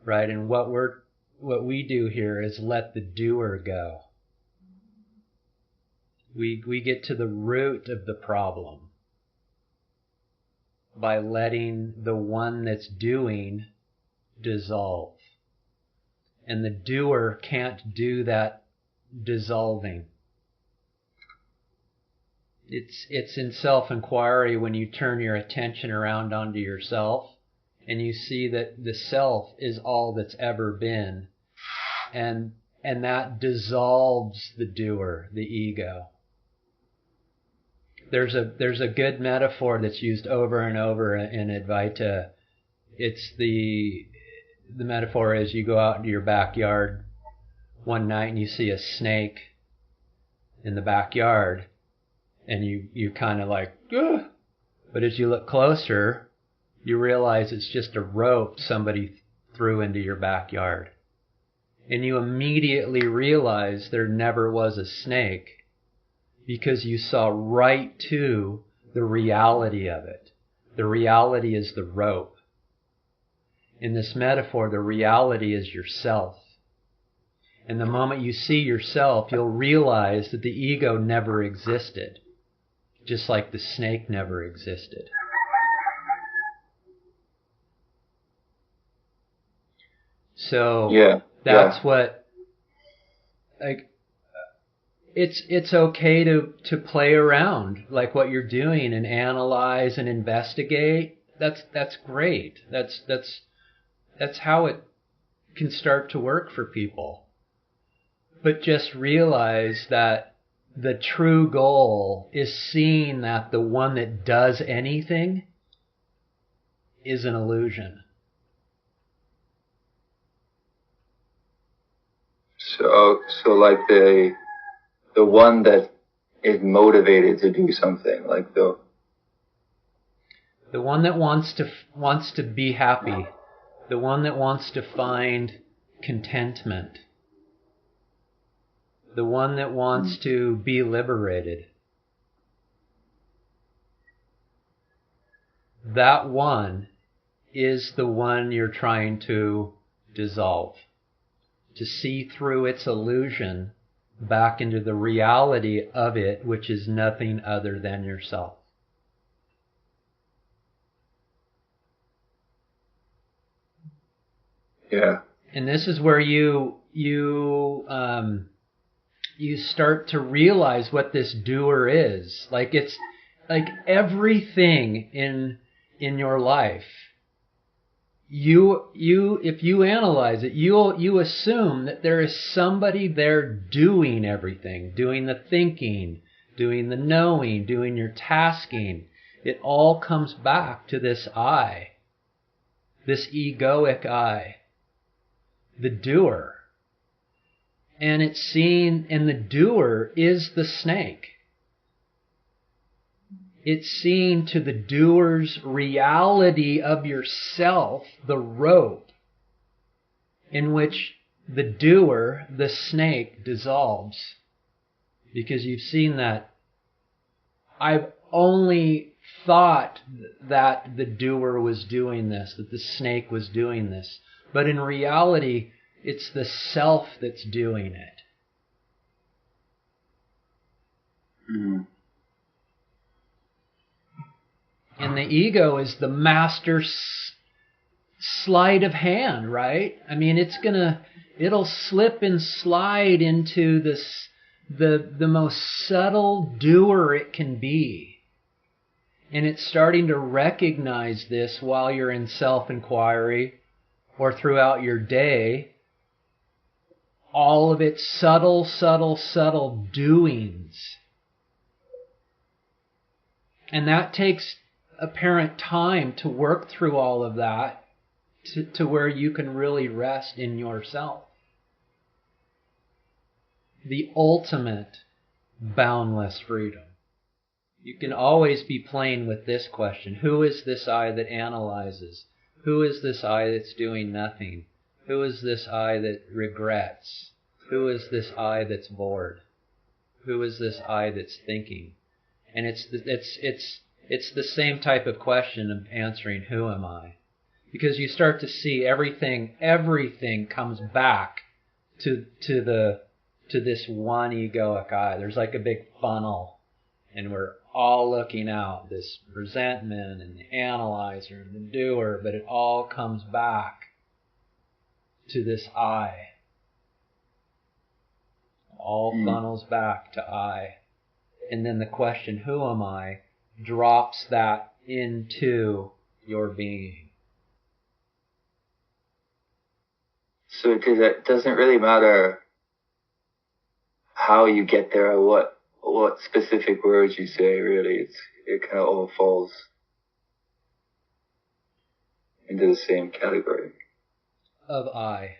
right? And what we do here is let the doer go. We get to the root of the problem by letting the one that's doing dissolve. And the doer can't do that dissolving. It's in self-inquiry when you turn your attention around onto yourself and you see that the self is all that's ever been, and that dissolves the doer, the ego. There's a good metaphor that's used over and over in Advaita. It's the metaphor is you go out into your backyard one night and you see a snake in the backyard, and you kind of like, ugh. But as you look closer, you realize it's just a rope somebody threw into your backyard. And you immediately realize there never was a snake because you saw right to the reality of it. The reality is the rope. In this metaphor, the reality is yourself. And the moment you see yourself, you'll realize that the ego never existed, just like the snake never existed. So that's what, like, it's okay to play around like what you're doing and analyze and investigate. That's great. That's how it can start to work for people. But just realize that the true goal is seeing that the one that does anything is an illusion. So like the one that is motivated to do something, like the one that wants to be happy, the one that wants to find contentment, the one that wants to be liberated. That one is the one you're trying to dissolve, to see through its illusion back into the reality of it, which is nothing other than yourself. Yeah. And this is where you start to realize what this doer is. Like, it's like everything in your life. If you analyze it, you assume that there is somebody there doing everything, doing the thinking, doing the knowing, doing your tasking. It all comes back to this I, this egoic I, the doer. And it's seen, and the doer is the snake. It's seen to the doer's reality of yourself, the rope, in which the doer, the snake, dissolves. Because you've seen that I've only thought that the doer was doing this, that the snake was doing this. But in reality, it's the self that's doing it. Mm-hmm. And the ego is the master sleight of hand, right? I mean, it'll slip and slide into this, the most subtle doer it can be. And it's starting to recognize this while you're in self-inquiry or throughout your day. All of its subtle doings. And that takes apparent time to work through all of that to where you can really rest in yourself. The ultimate boundless freedom. You can always be playing with this question. Who is this I that analyzes? Who is this I that's doing nothing? Who is this I that regrets? Who is this I that's bored? Who is this I that's thinking? And it's the same type of question of answering, who am I? Because you start to see everything comes back to this one egoic eye. There's like a big funnel, and we're all looking out, this resentment and the analyzer and the doer, but it all comes back to this I. All funnels back to I. And then the question, who am I, drops that into your being. So it doesn't really matter how you get there or what specific words you say, really. It kind of all falls into the same category. Of I,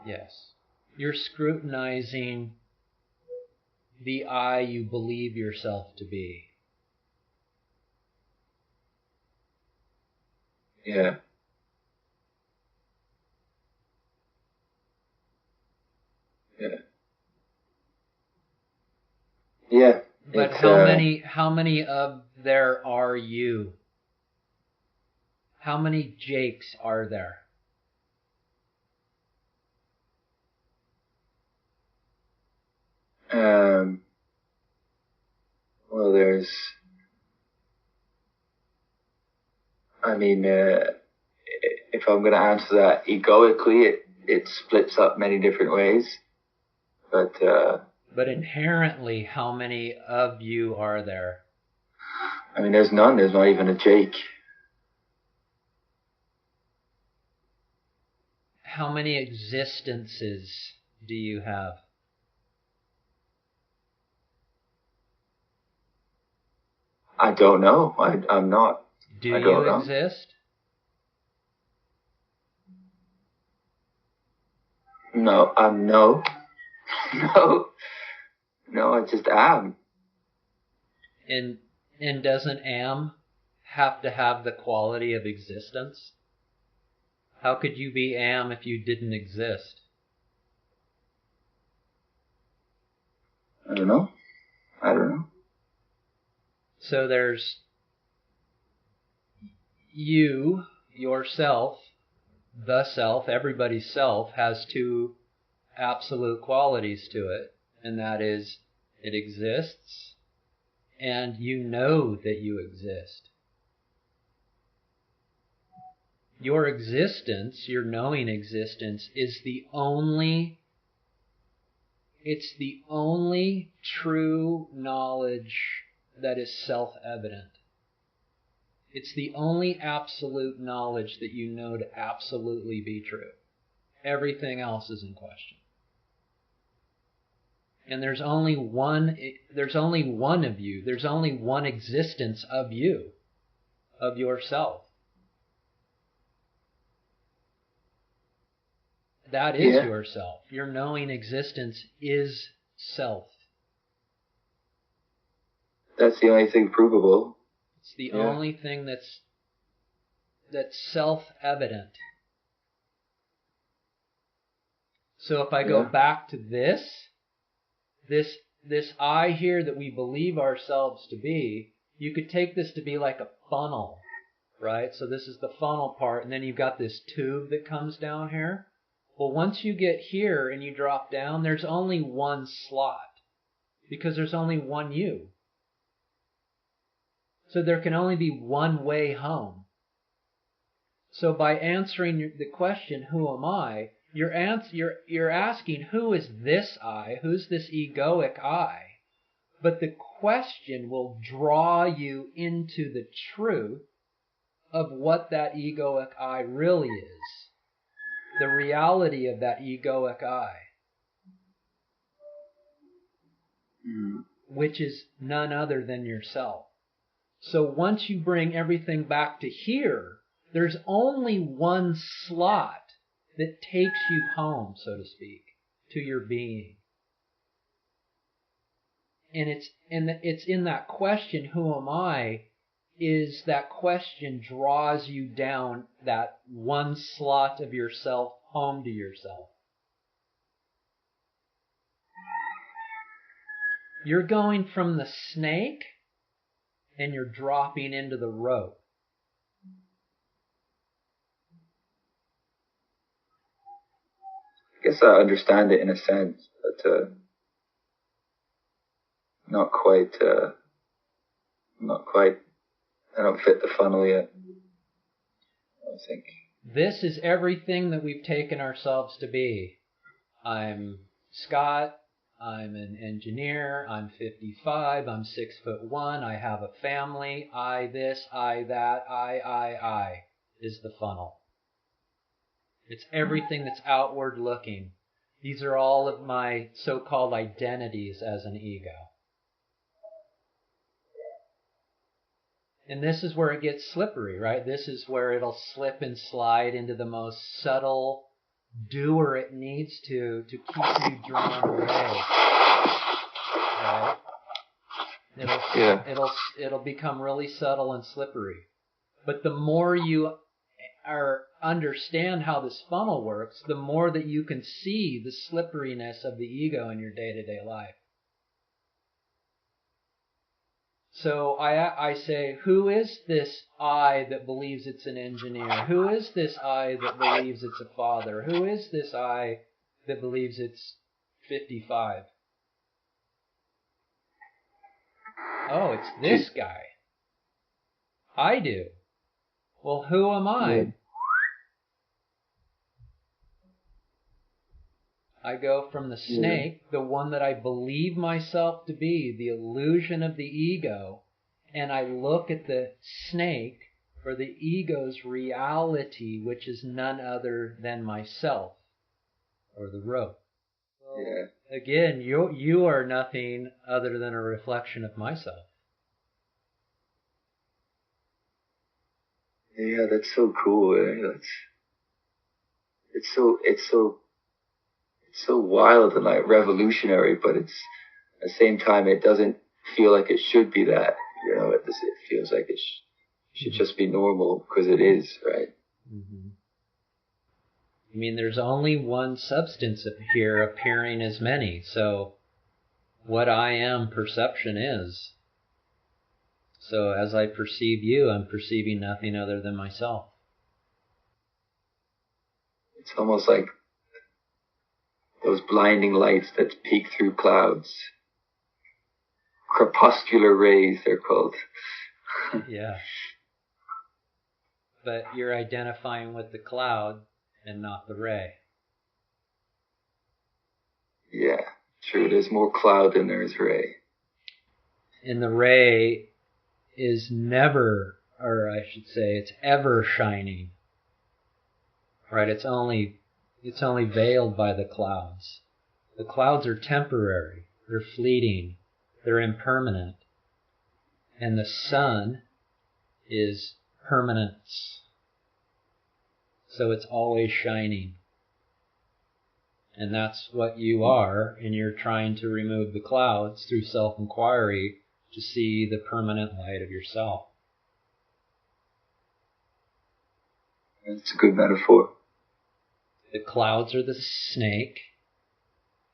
yes. You're scrutinizing the I you believe yourself to be. Yeah. Yeah. Yeah. But how many of there are you? How many Jakes are there? Well, there's, if I'm going to answer that egoically, it splits up many different ways. But inherently, how many of you are there? There's none. There's not even a Jake. How many existences do you have? I don't know. I'm not. Do I don't you know. exist? No, no. No, I just am. And doesn't am have to have the quality of existence? How could you be am if you didn't exist? I don't know. So there's you, yourself, the self, everybody's self has two absolute qualities to it, and that is it exists and you know that you exist. Your existence, your knowing existence, is the only true knowledge that is self-evident. It's the only absolute knowledge that you know to absolutely be true. Everything else is in question. And there's only one of you. There's only one existence of you, of yourself. That is yourself. Your knowing existence is self. That's the only thing provable. It's the only thing that's self-evident. So if I go back to this I here that we believe ourselves to be, you could take this to be like a funnel, right? So this is the funnel part, and then you've got this tube that comes down here. Well, once you get here and you drop down, there's only one slot because there's only one you. So there can only be one way home. So by answering the question, who am I, you're asking, who is this I? Who's this egoic I? But the question will draw you into the truth of what that egoic I really is. The reality of that egoic I. Which is none other than yourself. So once you bring everything back to here, there's only one slot that takes you home, so to speak, to your being. And it's in that question, who am I, is that question draws you down that one slot of yourself home to yourself. You're going from the snake and you're dropping into the rope. guess I understand it in a sense, but not quite. I don't fit the funnel yet, I think. This is everything that we've taken ourselves to be. I'm Scott. I'm an engineer. I'm 55. I'm 6'1". I have a family. I this, I that, I is the funnel. It's everything that's outward looking. These are all of my so-called identities as an ego. And this is where it gets slippery, right? This is where it'll slip and slide into the most subtle doer it needs to keep you drawn away. Right? It'll become really subtle and slippery. But the more you understand how this funnel works, the more that you can see the slipperiness of the ego in your day-to-day life. So I say, who is this I that believes it's an engineer? Who is this I that believes it's a father? Who is this I that believes it's 55? Oh, it's this guy. I do. Well, who am I? I go from the snake, the one that I believe myself to be, the illusion of the ego, and I look at the snake for the ego's reality, which is none other than myself, or the rope. Yeah. Again, you are nothing other than a reflection of myself. Yeah, that's so cool. It's so wild and like revolutionary, but it's at the same time it doesn't feel like it should be that. You know, it feels like it should just be normal because it is, right? Mm-hmm. I mean, there's only one substance here appearing as many. So what I am, perception is. So as I perceive you, I'm perceiving nothing other than myself. It's almost like those blinding lights that peek through clouds. Crepuscular rays, they're called. Yeah. But you're identifying with the cloud and not the ray. Yeah, true. There's more cloud than there is ray. And the ray is never, or I should say, it's ever shining. Right? It's only veiled by the clouds. The clouds are temporary. They're fleeting. They're impermanent. And the sun is permanence. So it's always shining. And that's what you are, and you're trying to remove the clouds through self-inquiry to see the permanent light of yourself. It's a good metaphor. The clouds are the snake,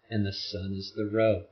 and the sun is the rope.